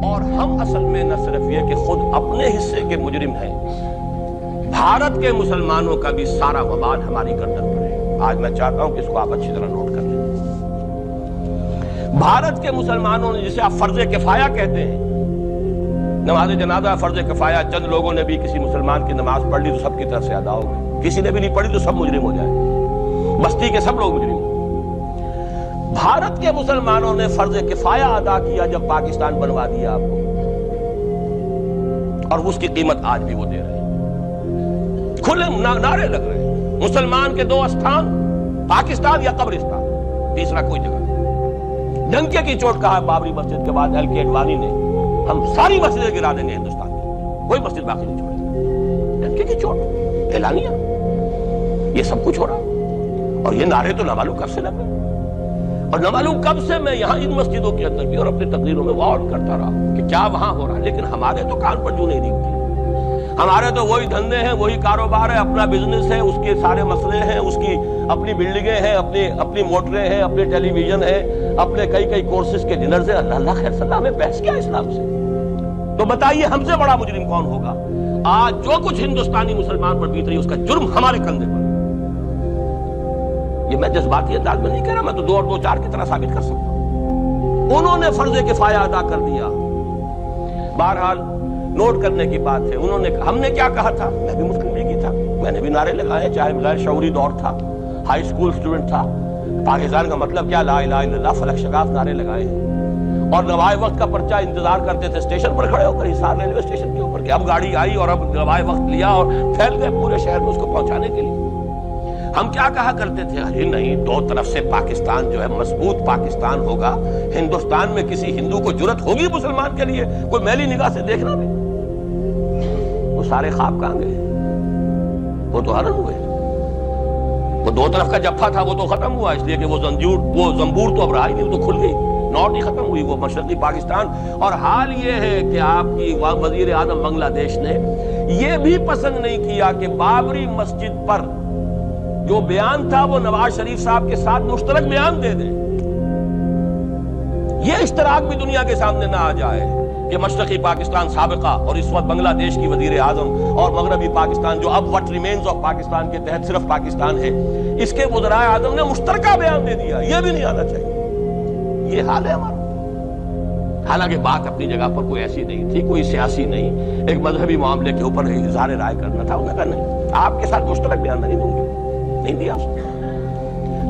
اور ہم اصل میں نہ صرف یہ کہ خود اپنے حصے کے مجرم ہیں، بھارت کے مسلمانوں کا بھی سارا وبال ہماری گردن پر ہے۔ آج میں چاہتا ہوں کہ اس کو آپ اچھی طرح نوٹ کر لیں۔ بھارت کے مسلمانوں نے، جسے آپ فرض کفایہ کہتے ہیں، نماز جنازہ فرض کفایہ، چند لوگوں نے بھی کسی مسلمان کی نماز پڑھ لی تو سب کی طرف سے ادا ہو گئی، کسی نے بھی نہیں پڑھی تو سب مجرم ہو جائیں، بستی کے سب لوگ مجرم ہو۔ بھارت کے مسلمانوں نے فرض کفایہ ادا کیا جب پاکستان بنوا دیا آپ کو، اور اس کی قیمت آج بھی وہ دے رہے ہیں۔ کھلے نعرے لگ رہے ہیں، مسلمان کے دو استھان، پاکستان یا قبرستان، تیسرا کوئی جگہ نہیں۔ ڈنکے کی چوٹ کہا بابری مسجد کے بعد LK اڈوانی نے، ہم ساری مسجدیں گرا دیں گے ہندوستان کی، کوئی مسجد باقی نہیں چھوڑے۔ ڈنکے کی چوٹ، اعلانیہ، یہ سب کچھ ہو رہا، اور یہ نعرے تو نہ معلوم کب سے لگ رہے، اور نہ معلوم کب سے میں یہاں ان مسجدوں کے اندر بھی اور اپنی تقریروں میں غور کرتا رہا کہ کیا وہاں ہو رہا ہے، لیکن ہمارے تو کان پر جو نہیں دکھتی۔ ہمارے تو وہی دھندے ہیں، وہی کاروبار ہے، اپنا بزنس ہے، اس کے سارے مسئلے ہیں، اس کی اپنی بلڈنگیں ہیں، اپنی موٹریں ہیں، اپنے ٹیلی ویژن ہیں، اپنے کئی کورسز کے ڈنرز ہیں۔ اللہ خیر صلی اللہ ہمیں بحث کیا اسلام سے؟ تو بتائیے ہم سے بڑا مجرم کون ہوگا؟ آج جو کچھ ہندوستانی مسلمان پر بیت رہی ہے اس کا جرم ہمارے کندھے پر۔ یہ میں جذباتی انداز میں نہیں کہہ رہا، میں تو 2 اور 2 4 کی طرح ثابت کر سکتا ہوں۔ انہوں نے فرض کفایہ ادا کر دیا۔ بہرحال نوٹ کرنے کی بات ہے، انہوں نے، ہم نے کیا کہا تھا؟ میں بھی مسلم لیگی تھا، میں نے بھی نعرے لگائے، چاہے غیر شعوری دور تھا، ہائی اسکول اسٹوڈنٹ تھا۔ پاکستان کا مطلب کیا؟ لا الہ الا اللہ، فلک شگاف نعرے لگائے ہیں، اور نوائے وقت کا پرچہ انتظار کرتے تھے اسٹیشن پر کھڑے ہو کر، حصار ریلوے اسٹیشن کے اوپر، کہ اب گاڑی آئی اور اب نوائے وقت لیا اور پھیل گئے پورے شہر میں اس کو پہنچانے کے لیے۔ ہم کیا کہا کرتے تھے؟ ارے نہیں، 2 طرف سے پاکستان جو ہے مضبوط پاکستان ہوگا، ہندوستان میں کسی ہندو کو جرت ہوگی مسلمان کے لیے کوئی میلی نگاہ سے دیکھنا بھی؟ وہ سارے خواب کہاں گئے؟ وہ تو حرم ہوئے۔ وہ 2 طرف کا جفا تھا وہ تو ختم ہوا، اس لیے کہ وہ زنبور تو اب رہا ہی نہیں، وہ تو کھل گئی، نارتھ ہی ختم ہوئی، وہ مشرقی پاکستان۔ اور حال یہ ہے کہ آپ کی وزیر اعظم بنگلہ دیش نے یہ بھی پسند نہیں کیا کہ بابری مسجد پر جو بیان تھا وہ نواز شریف صاحب کے ساتھ مشترک بیان دے دیں۔ یہ اشتراک بھی دنیا کے سامنے نہ آ جائے کہ مشرقی پاکستان سابقہ اور اس وقت بنگلہ دیش کی وزیر اعظم اور مغربی پاکستان جو اب وٹ ریمینز آف پاکستان کے تحت صرف پاکستان ہے، اس کے وزراء اعظم نے مشترکہ بیان دے دیا۔ یہ بھی نہیں آنا چاہیے۔ یہ حال ہے ہمارا۔ حالانکہ بات اپنی جگہ پر کوئی ایسی نہیں تھی، کوئی سیاسی نہیں، ایک مذہبی معاملے کے اوپر اظہار رائے کرنا تھا۔ انہوں نے کہا نہیں، آپ کے ساتھ مشترک بیان نہیں دوں گی، نہیں دیا۔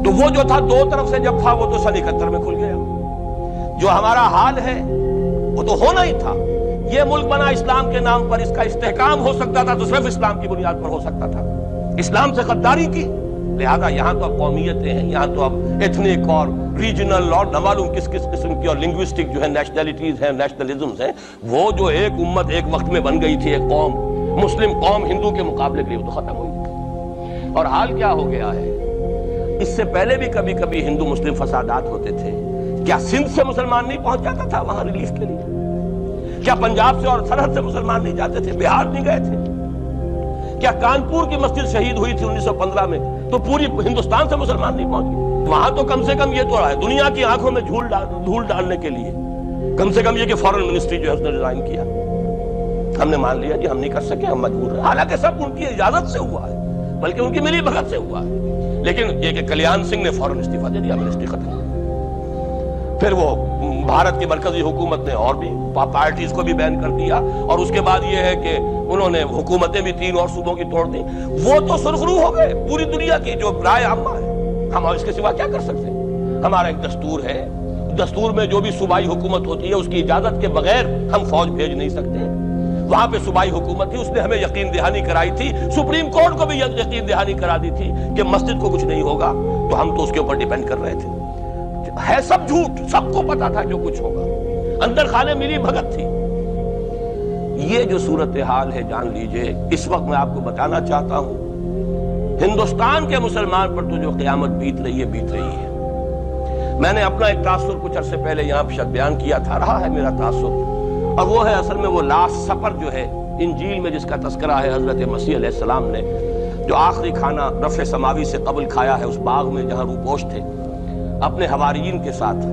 تو وہ جو تھا 2 طرف سے جب تھا وہ تو 71 میں کھل گیا۔ جو ہمارا حال ہے وہ تو ہونا ہی تھا۔ یہ ملک بنا اسلام کے نام پر، اس کا استحکام ہو سکتا تھا تو صرف اسلام کی بنیاد پر ہو سکتا تھا۔ اسلام سے غداری کی، لہذا یہاں تو اب قومیتیں ہیں، یہاں تو اب ایتھنک اور ریجنل اور نہ معلوم کس قسم کی اور لنگوسٹک جو ہے نیشنلٹیز ہیں، نیشنلزمز ہیں، وہ جو ایک امت ایک وقت میں بن گئی تھی، ایک قوم، مسلم قوم ہندو کے مقابلے کے لیے، وہ تو ختم ہوئی۔ اور حال کیا ہو گیا ہے؟ اس سے پہلے بھی کبھی کبھی ہندو مسلم فسادات ہوتے تھے۔ کیا سندھ سے مسلمان نہیں پہنچ جاتا تھا وہاں ریلیف کے لیے؟ کیا پنجاب سے اور سرحد سے مسلمان نہیں جاتے تھے؟ بہار نہیں گئے تھے؟ کیا کانپور کی مسجد شہید ہوئی تھی 1915 میں تو پوری ہندوستان سے مسلمان نہیں پہنچے؟ وہاں تو کم سے کم یہ تو رہا ہے، دنیا کی آنکھوں میں دھول ڈالنے کے لیے کم سے کم یہ کہ فارن منسٹری جو ہے اس نے ریزائن کیا۔ ہم نے مان لیا جی ہم نہیں کر سکے، ہم مجبور ہیں، حالانکہ سب ان کی اجازت سے ہوا ہے، بلکہ ان کی ملی بھگت سے ہوا ہے۔ لیکن یہ کہ کلیان سنگھ نے فوراً استعفیٰ دے دیا، منسٹری ختم۔ پھر وہ بھارت کی مرکزی حکومت نے اور بھی پارٹیز کو بھی بین کر دیا، اور اس کے بعد یہ ہے کہ انہوں نے حکومتیں بھی 3 اور صوبوں کی توڑ دی۔ وہ تو سرخرو ہو گئے پوری دنیا کی جو رائے عامہ ہے، ہم اس کے سوا کیا کر سکتے ہیں؟ ہمارا ایک دستور ہے، دستور میں جو بھی صوبائی حکومت ہوتی ہے اس کی اجازت کے بغیر ہم فوج بھیج نہیں سکتے۔ وہاں پہ صوبائی حکومت تھی، اس نے ہمیں یقین دہانی کرائی تھی، سپریم کورٹ کو بھی یقین دہانی کرا دی تھی کہ مسجد کو کچھ نہیں ہوگا، تو ہم تو اس کے اوپر ڈیپینڈ کر رہے تھے۔ ہے سب جھوٹ، سب کو پتا تھا جو کچھ ہوگا، اندر خانے ملی بھگت تھی۔ یہ جو صورتحال ہے جان لیجئے، اس وقت میں آپ کو بتانا چاہتا ہوں، ہندوستان کے مسلمان پر تو جو قیامت بیت رہی ہے۔ میں نے اپنا ایک تاثر کچھ عرصے پہلے یہاں شاید بیان کیا تھا، رہا ہے میرا تاثر، اور وہ ہے اصل میں وہ لاسٹ سپر جو ہے انجیل میں جس کا تذکرہ ہے حضرت مسیح علیہ السلام نے جو آخری کھانا رفع سماوی سے قبل کھایا ہے اس باغ میں جہاں روپوش تھے اپنے حواریین کے ساتھ،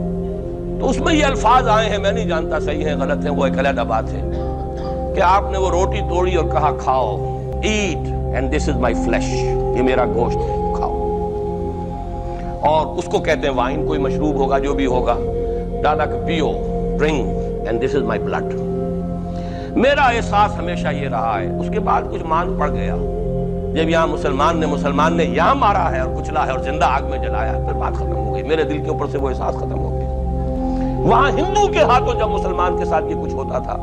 تو اس میں یہ الفاظ آئے ہیں، میں نہیں جانتا صحیح ہیں غلط ہیں، وہ ایک علیحدہ بات ہے، کہ آپ نے وہ روٹی توڑی اور کہا کھاؤ، eat and this is my flesh, یہ میرا گوشت ہے، کھاؤ. اور اس کو کہتے ہیں وائن، کوئی مشروب ہوگا جو بھی ہوگا، ڈالا کہ پیو، drink and this is my blood. میرا احساس ہمیشہ یہ رہا ہے. اس کے بعد کچھ مان پڑ گیا، جب یہاں مسلمان نے یہاں مارا ہے اور کچلا ہے اور زندہ آگ میں جلایا، پھر بات ختم ہو گئی، میرے دل کے اوپر سے وہ احساس ختم ہو گیا. وہاں ہندو کے ہاتھوں جب مسلمان کے ساتھ یہ کچھ ہوتا تھا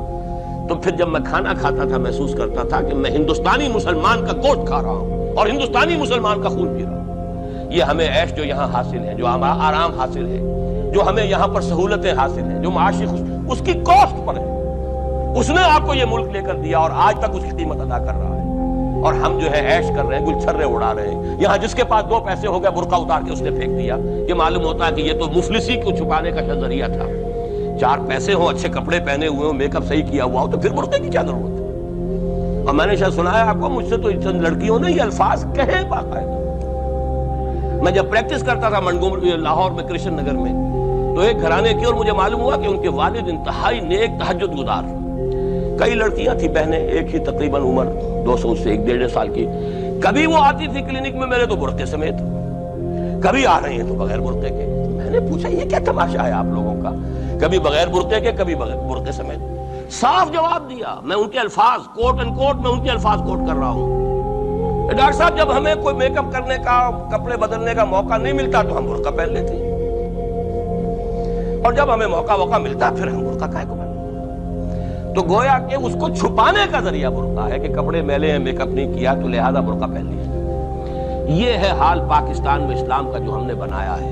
تو پھر جب میں کھانا کھاتا تھا محسوس کرتا تھا کہ میں ہندوستانی مسلمان کا گوشت کھا رہا ہوں اور ہندوستانی مسلمان کا خون پی رہا ہوں. یہ ہمیں عیش جو یہاں حاصل ہے، جو ہمارا آرام حاصل ہے، جو ہمیں یہاں پر سہولتیں حاصل ہیں، جو معاشی اس کی کاسٹ پر ہے. اس نے آپ کو یہ ملک لے کر دیا اور آج تک اس کی قیمت ادا کر رہا ہے. اور ہم جو ہے عیش کر رہے ہیں، گلچھرے اڑا رہے ہیں. یہاں جس کے پاس 2 پیسے ہو گئے برقع اتار کے اس نے پھینک دیا. یہ معلوم ہوتا ہے کہ یہ تو مفلسی کو چھپانے کا ذریعہ تھا. 4 پیسے ہوں، اچھے کپڑے پہنے ہوئے ہوں، میک اپ صحیح کیا ہوا ہو تو پھر برقعے کی کیا ضرورت ہے؟ اور میں نے شاید سنا ہے آپ کو، مجھ سے تو چند لڑکیوں نے یہ الفاظ کہے باقاعدہ. میں جب پریکٹس کرتا تھا لاہور میں کرشن نگر میں، تو ایک گھرانے کی، اور مجھے معلوم ہوا کہ ان کے والد انتہائی نیک تہجد گزار. کئی لڑکیاں تھیں بہنیں، ایک ہی تقریباً عمر 200 سے 1.5 سال کی. کبھی وہ آتی تھی کلینک میں میرے تو برقعے سمیت، کبھی آ رہی ہیں تو بغیر برقعے کے. میں نے پوچھا یہ کیا تماشا ہے آپ لوگوں کا، کبھی بغیر برقعے کے کبھی برقعے سمیت. صاف جواب دیا. میں ان کے الفاظ کوٹ اینڈ کوٹ میں ان کے الفاظ کوٹ کر رہا ہوں. ڈاکٹر صاحب جب ہمیں کوئی میک اپ کرنے کا، کپڑے بدلنے کا موقع نہیں ملتا تو ہم برقع پہن لیتے ہیں، اور جب ہمیں موقع ملتا پھر ہم برقع کائے کو پہنتے. تو گویا کہ اس کو چھپانے کا ذریعہ برقع ہے کہ کپڑے میلے ہیں، میک اپ نہیں کیا تو لہذا برقع پہن لیا. یہ ہے حال پاکستان میں اسلام کا جو ہم نے بنایا ہے.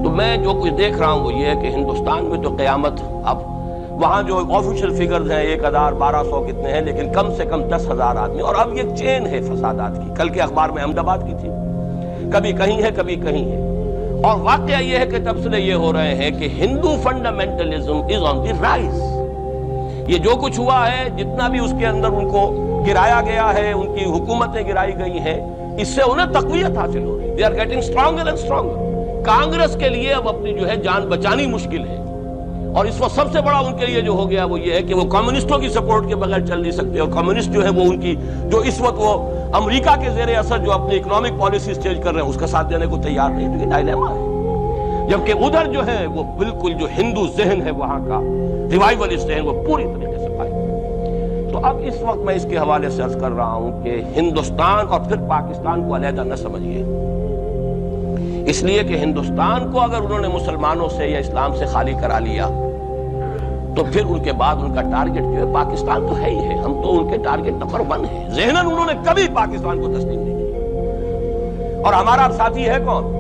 تو میں جو کچھ دیکھ رہا ہوں وہ یہ ہے کہ ہندوستان میں تو قیامت، اب وہاں جو آفیشیل فگرز ہیں 1000 1200 کتنے ہیں، لیکن کم سے کم 10,000 آدمی، اور اب یہ چین ہے فسادات کی. کل کے اخبار میں احمد آباد کی تھی، کبھی کہیں ہے کبھی کہیں ہے. اور واقعہ یہ ہے کہ تبصرے یہ ہو رہے ہیں کہ ہندو فنڈامنٹلزم از آن دی رائز. یہ جو کچھ ہوا ہے، جتنا بھی اس کے اندر ان کو گرایا گیا ہے، ان کی حکومتیں گرائی گئی ہیں، اس سے انہیں تقویت حاصل ہو رہی ہے. They are getting stronger and stronger. Congress کے لیے اب اپنی جو ہے جان بچانی مشکل ہے، اور اس وقت سب سے بڑا ان کے لیے جو ہو گیا وہ یہ ہے کہ وہ کمیونسٹوں کی سپورٹ کے بغیر چل نہیں سکتے. اور کمیونسٹ جو ہے وہ ان کی جو اس وقت وہ امریکہ کے زیر اثر جو اپنی اکنامک پالیسیز چینج کر رہے ہیں اس کا ساتھ دینے کو تیار نہیں. تو یہ ڈائلیما ہے. جبکہ ادھر جو ہے وہ بالکل جو ہندو ذہن ہے وہاں کا ریوائولسٹ ذہن وہ پوری طریقے سے پائے. تو اب اس وقت میں اس کے حوالے سے عرض کر رہا ہوں کہ ہندوستان اور پھر پاکستان کو علیحدہ نہ سمجھیے، اس لیے کہ ہندوستان کو اگر انہوں نے مسلمانوں سے یا اسلام سے خالی کرا لیا تو پھر ان کے بعد ان کا ٹارگٹ جو ہے پاکستان تو ہے ہی ہے. ہم تو ان کے ٹارگٹ نمبر 1 ہیں. ذہناً انہوں نے کبھی پاکستان کو تسلیم نہیں کیا. اور ہمارا ساتھی ہے کون؟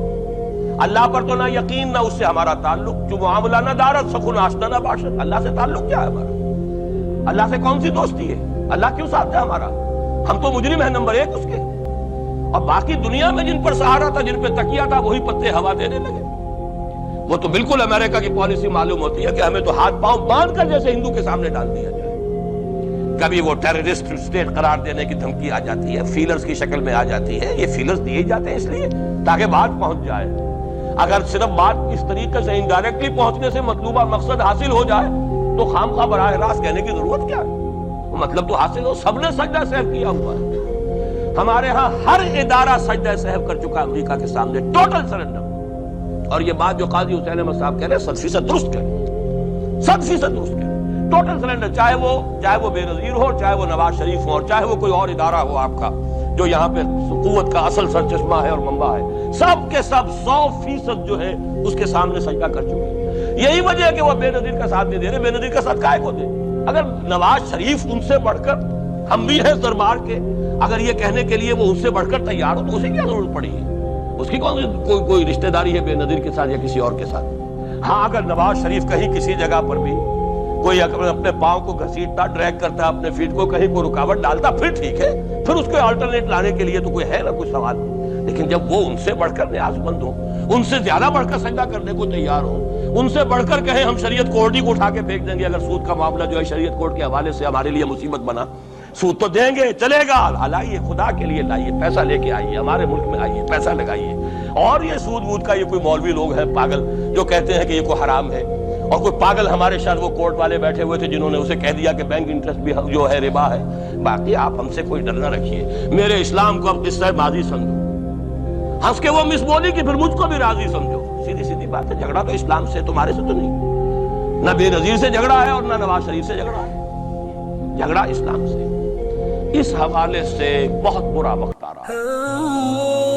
اللہ پر تو نہ یقین نہ اس سے ہمارا تعلق. جو معاملہ نہ دارت سخن آشنا نہ باشد. اللہ سے تعلق کیا ہے ہمارا؟ اللہ سے کون سی دوستی ہے؟ اللہ کیوں ساتھ ہے ہمارا؟ ہم تو مجرم ہیں نمبر 1 اس کے. اور باقی دنیا میں جن پر سہارا تھا، جن پہ تکیہ تھا، وہی پتے ہوا دینے لگے. وہ تو بالکل امریکہ کی پالیسی معلوم ہوتی ہے کہ ہمیں تو ہاتھ پاؤں باندھ کر جیسے ہندو کے سامنے ڈال دیا جائے. کبھی وہ ٹیررسٹ اسٹیٹ قرار دینے کی دھمکی آ جاتی ہے، فیلرز کی شکل میں آ جاتی ہے. یہ فیلرز دیے جاتے ہیں اس لیے تاکہ بات پہنچ جائے. اگر صرف بات اس طریقے سے انڈائریکٹلی پہنچنے سے مطلوبہ مقصد حاصل ہو جائے تو خامخواہ براہ راست کہنے کی ضرورت کیا ہے؟ مطلب تو حاصل ہو. سب نے سجدہ سہو کیا ہوا ہے. ہمارے ہاں ہر ادارہ سجدہ سہو کر چکا امریکہ کے سامنے. Total surrender. اور یہ بات جو قاضی حسین احمد صاحب کہہ رہے ہیں 100% درست کہہ رہے ہیں. 100% درست کہہ رہے ہیں. Total surrender. چاہے وہ بے نظیر ہو، چاہے وہ نواز شریف ہو، اور چاہے وہ کوئی اور ادارہ ہو آپ کا جو یہاں پہ قوت کا اصل سرچشمہ ہے اور منبع ہے، سب کے سب 100% جو ہے اس کے سامنے سجدہ کر چکے ہیں. یہی وجہ ہے کہ وہ بے نظیر کا ساتھ نہیں دے رہے. بے نظیر کا ساتھ کائے کو دے؟ اگر نواز شریف ان سے بڑھ کر، ہم بھی ہیں دربار کے، اگر یہ کہنے کے لیے وہ ان سے بڑھ کر تیار ہو تو اسے کیا ضرورت پڑی ہے؟ اس کی کوئی رشتہ داری ہے بے نظیر کے ساتھ یا کسی اور کے ساتھ؟ ہاں اگر نواز شریف کہیں کسی جگہ پر بھی کوئی اپنے پاؤں کو گھسیٹتا، ڈریگ کرتا، اپنے فیٹ کو کہیں کوئی رکاوٹ ڈالتا، پھر ٹھیک ہے، پھر اس کو آلٹرنیٹ لانے کے لیے تو کوئی ہے نا کچھ سوال. لیکن جب وہ ان سے بڑھ کر نیاز مند ہو، ان سے زیادہ بڑھ کر سجدہ کرنے کو تیار ہو، ان سے بڑھ کر کہیں ہم شریعت کوڈ ہی کو اٹھا کے پھینک دیں گے اگر سود کا معاملہ جو ہے شریعت کوڈ کے حوالے سے ہمارے لیے مصیبت بنا. سود تو دیں گے، چلے گا، لائیے خدا کے لیے لائیے، پیسہ لے کے آئیے، ہمارے ملک میں آئیے، پیسہ لگائیے. اور یہ سود وود کا یہ کوئی مولوی لوگ ہیں پاگل جو کہتے ہیں کہ یہ کوئی حرام ہے، اور کوئی پاگل ہمارے شاید وہ کورٹ والے بیٹھے ہوئے تھے جنہوں نے اسے کہہ دیا کہ بینک انٹرسٹ بھی جو ہے ربا ہے۔ باقی آپ ہم سے کوئی ڈر نہ رکھیے، میرے اسلام کو اب قصہ ماضی سمجھو، ہنس کے وہ مس بولی کہ پھر مجھ کو بھی راضی سمجھو، سیدھی سیدھی بات ہے۔ جھگڑا تو اسلام سے تمہارے سے تو نہیں، نہ بے نظیر سے جھگڑا ہے اور نہ نواز شریف سے جھگڑا ہے، جھگڑا اسلام سے۔ اس حوالے سے بہت برا وقت آ رہا ہے۔